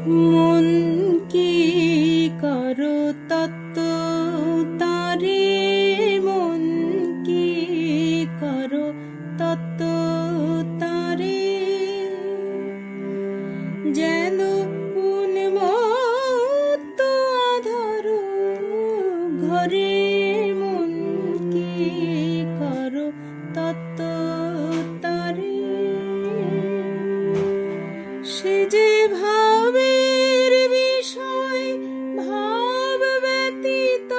মন কি করো তত্ত্ব তারে, মন কি করো তত্ত্ব তারে, যেন উন্মত্ত আধার ঘরে, মন কি করো তত্ত্ব তারে। সে যে ভাবের বিষয় ভাব ব্যতীত,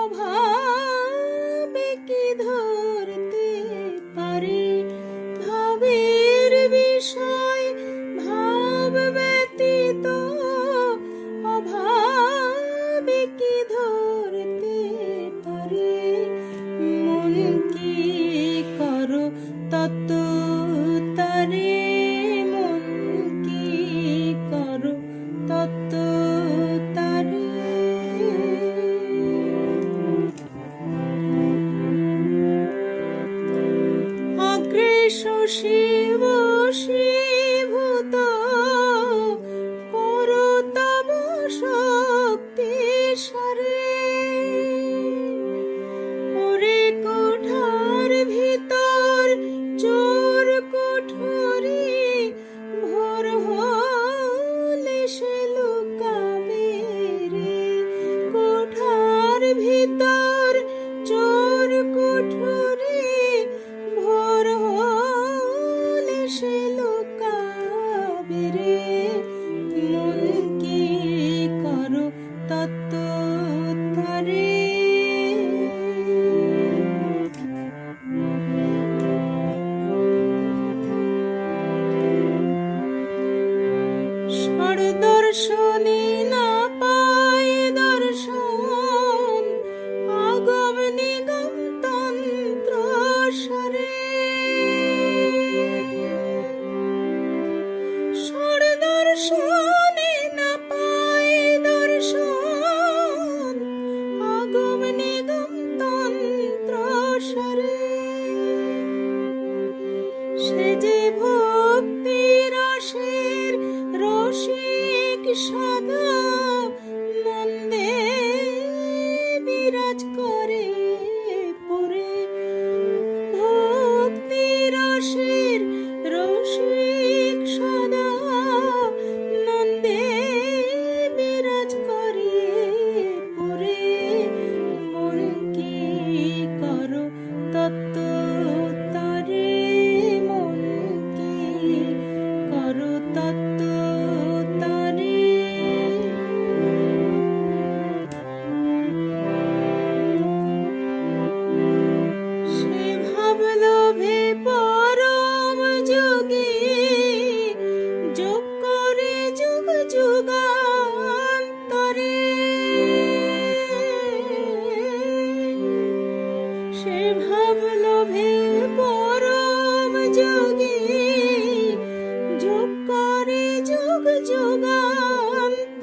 অভাবে কি ধরতে পারে, ভাবের বিষয় ভাব ব্যতীত, অভাবে কি ধরতে পারে, মন কি করো তত্ত্ব তারে, মন কি করো তত্ত্ব তারে। অগ্রেশ শিব শিভূত করো তব শক্তি সারে, ওরে কোঠার ভিতর চোর কোঠরি, ভোর হলে সে লুকাবে রে, কোঠার ভিতর চোর কোঠরি, ভোর হলে সে লুকাবে রে, মন কি করো তত্ত্ব তারে। দর্শনে না পায় দর্শন, আগম নিগম তন্ত্র সারে, দর্শনে না পায় দর্শন, আগম নিগম তন্ত্র সারে, সে যে ভক্তি রসের রসিক সদা, নন্দে বিরাজ করে পরে, ভক্তি রসের রসিক সদা, নন্দে বিরাজ করে পরে, মন কি করো তত্ত্ব তারে, মন কি করো তত্ত্ব তারে। সে ভাবলোভে পরম যোগী, যোগ করে যুগ যুগান্তরে, সে ভাবলোভে পরম যোগী, যোগ করে যুগ যুগান্তরে,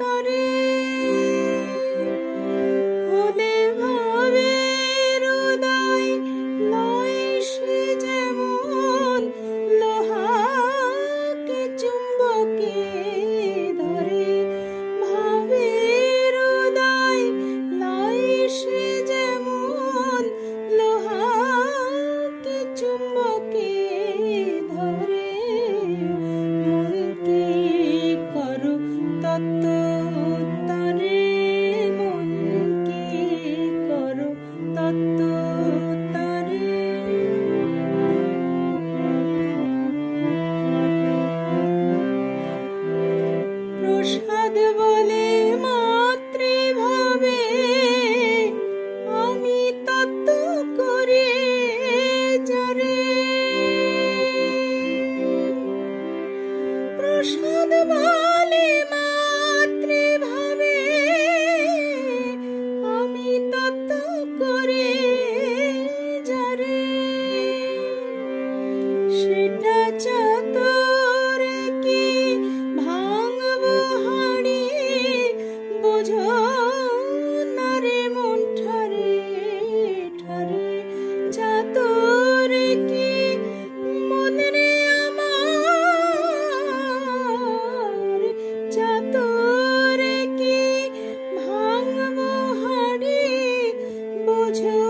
হলে ভাবের উদয় লয় সে যেমন, লোহাকে চুম্বকে ধরে, ভাবের উদয় লয় সে যেমন, লোহাকে চুম্বকে ধরে, মন কি করো তত্ত্ব তারে, মন কি করো তত্ত্ব তারে। প্রসাদ বলে মাতৃভাবে আমি তত্ত্ব করে যারে, প্রসাদ বলে মাতৃভাবে আমি তত্ত্ব করে যারে, সেটা চাতরে কি ভাঙব হাড়ি, বোঝো না রে মন ঠারে ঠারে, চাতরে কি মন রে আমার, বোঝো